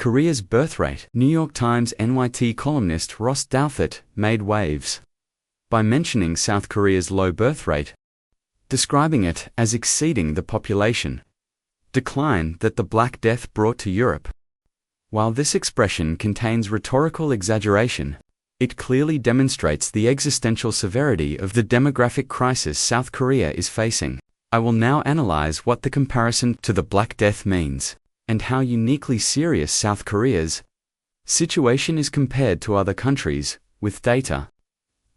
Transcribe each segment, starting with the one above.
Korea's birth rate. New York Times NYT columnist Ross Douthat made waves by mentioning South Korea's low birth rate, describing it as exceeding the population decline that the Black Death brought to Europe. While this expression contains rhetorical exaggeration, it clearly demonstrates the existential severity of the demographic crisis South Korea is facing. I will now analyze what the comparison to the Black Death means, and how uniquely serious South Korea's situation is compared to other countries, with data.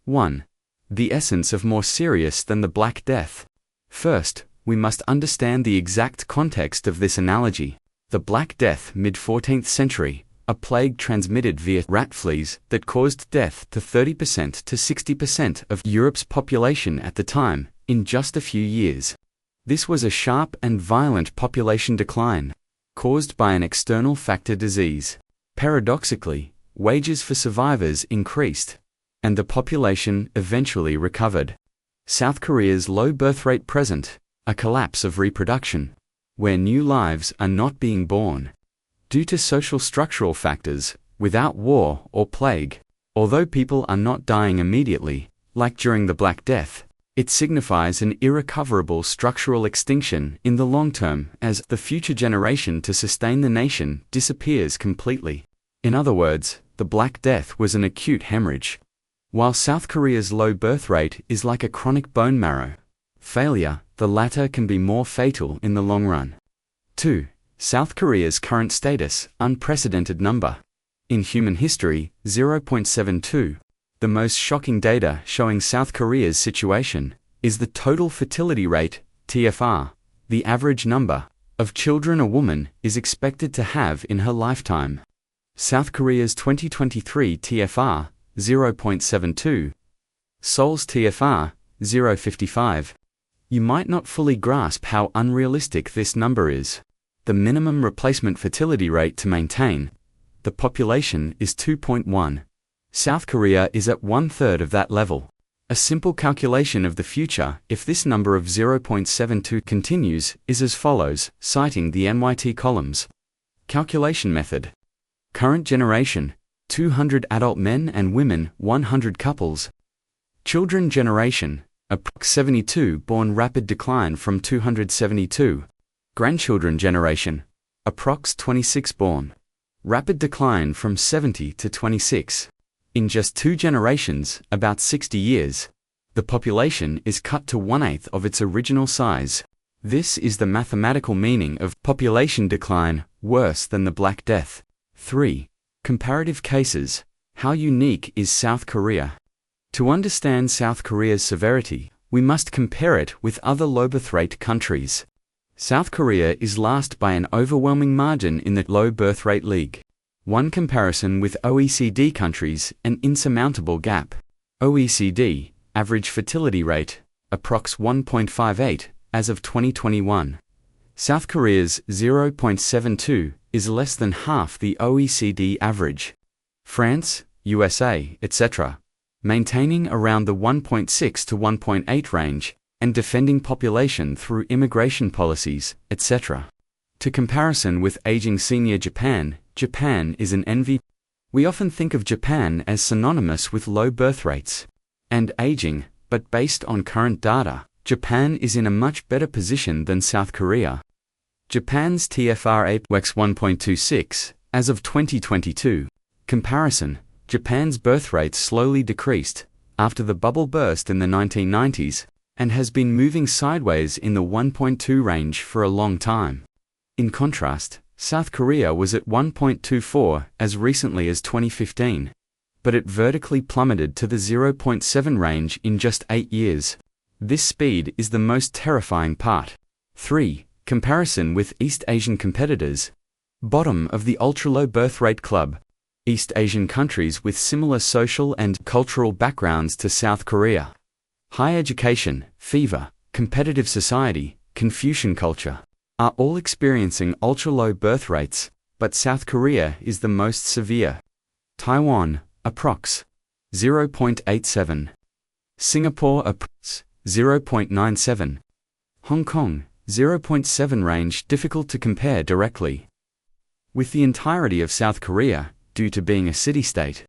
1. The essence of more serious than the Black Death. First, we must understand the exact context of this analogy. The Black Death, mid-14th century, a plague transmitted via rat fleas that caused death to 30% to 60% of Europe's population at the time, in just a few years. This was a sharp and violent population decline, caused by an external factor disease. Paradoxically, wages for survivors increased, and the population eventually recovered. South Korea's low birth rate present, a collapse of reproduction, where new lives are not being born, due to social structural factors, without war or plague. Although people are not dying immediately, like during the Black Death, it signifies an irrecoverable structural extinction in the long term as the future generation to sustain the nation disappears completely. In other words, the Black Death was an acute hemorrhage, while South Korea's low birth rate is like a chronic bone marrow failure. The latter can be more fatal in the long run. 2. South Korea's current status, unprecedented number. In human history, 0.72. The most shocking data showing South Korea's situation is the total fertility rate, TFR, the average number of children a woman is expected to have in her lifetime. South Korea's 2023 TFR, 0.72. Seoul's TFR, 0.55. You might not fully grasp how unrealistic this number is. The minimum replacement fertility rate to maintain the population is 2.1. South Korea is at 1/3 of that level. A simple calculation of the future, if this number of 0.72 continues, is as follows, citing the NYT columns. Calculation method. Current generation, 200 adult men and women, 100 couples. Children generation, approx 72 born, rapid decline from 272. Grandchildren generation, approx 26 born, rapid decline from 70 to 26. In just 2 generations, about 60 years, the population is cut to 1/8 of its original size. This is the mathematical meaning of population decline, worse than the Black Death. 3. Comparative cases. How unique is South Korea? To understand South Korea's severity, we must compare it with other low birth rate countries. South Korea is last by an overwhelming margin in the low birth rate league. One comparison with OECD countries, an insurmountable gap. OECD, average fertility rate, approx 1.58, as of 2021. South Korea's 0.72 is less than half the OECD average. France, USA, etc., maintaining around the 1.6 to 1.8 range, and defending population through immigration policies, etc. To comparison with aging senior Japan, Japan is an envy. We often think of Japan as synonymous with low birth rates and aging, but based on current data, Japan is in a much better position than South Korea. Japan's TFR APEX 1.26, as of 2022. Comparison. Japan's birth rate slowly decreased after the bubble burst in the 1990s and has been moving sideways in the 1.2 range for a long time. In contrast, South Korea was at 1.24 as recently as 2015, but it vertically plummeted to the 0.7 range in just 8 years. This speed is the most terrifying part. 3. Comparison with East Asian competitors. Bottom of the ultra-low birth rate club. East Asian countries with similar social and cultural backgrounds to South Korea. High education, fever, competitive society, Confucian culture, are all experiencing ultra-low birth rates, but South Korea is the most severe. Taiwan, approx. 0.87. Singapore, approx. 0.97. Hong Kong, 0.7 range, difficult to compare directly. with the entirety of South Korea, due to being a city-state.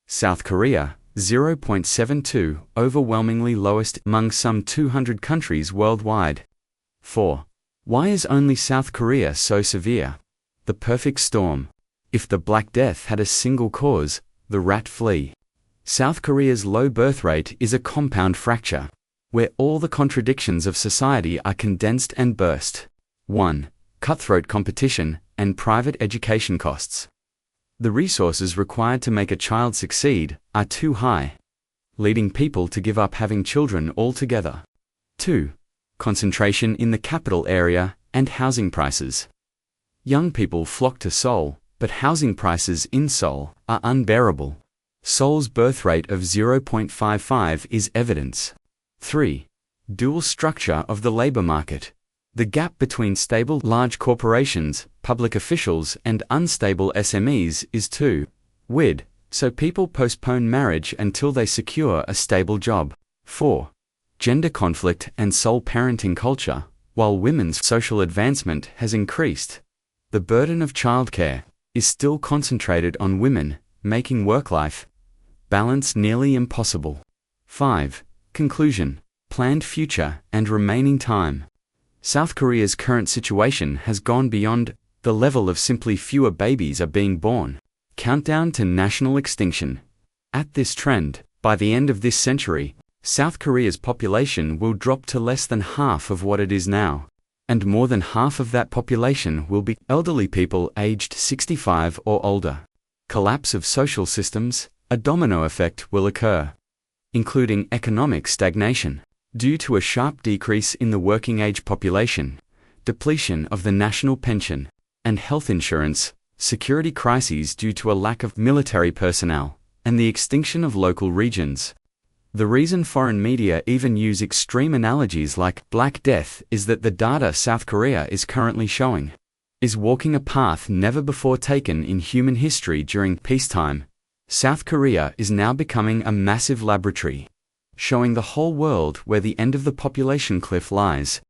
South Korea, 0.72, overwhelmingly lowest among some 200 countries worldwide. 4. Why is only South Korea so severe? The perfect storm. If the Black Death had a single cause, the rat flea. South Korea's low birth rate is a compound fracture, where all the contradictions of society are condensed and burst. 1. Cutthroat competition and private education costs. The resources required to make a child succeed are too high, leading people to give up having children altogether. 2. Concentration in the capital area and housing prices. Young people flock to Seoul, but housing prices in Seoul are unbearable. Seoul's birth rate of 0.55 is evidence. 3. Dual structure of the labor market. The gap between stable large corporations, public officials, and unstable SMEs is too wide, so people postpone marriage until they secure a stable job. 4. Gender conflict and sole parenting culture. While women's social advancement has increased, the burden of childcare is still concentrated on women, making work-life balance nearly impossible. 5. Conclusion. Planned future and remaining time. South Korea's current situation has gone beyond the level of simply fewer babies are being born. Countdown to national extinction. At this trend, by the end of this century, South Korea's population will drop to less than half of what it is now, and more than half of that population will be elderly people aged 65 or older. Collapse of social systems. A domino effect will occur, including economic stagnation, due to a sharp decrease in the working-age population, depletion of the national pension and health insurance, security crises due to a lack of military personnel, and the extinction of local regions. The reason foreign media even use extreme analogies like Black Death is that the data South Korea is currently showing is walking a path never before taken in human history during peacetime. South Korea is now becoming a massive laboratory, showing the whole world where the end of the population cliff lies.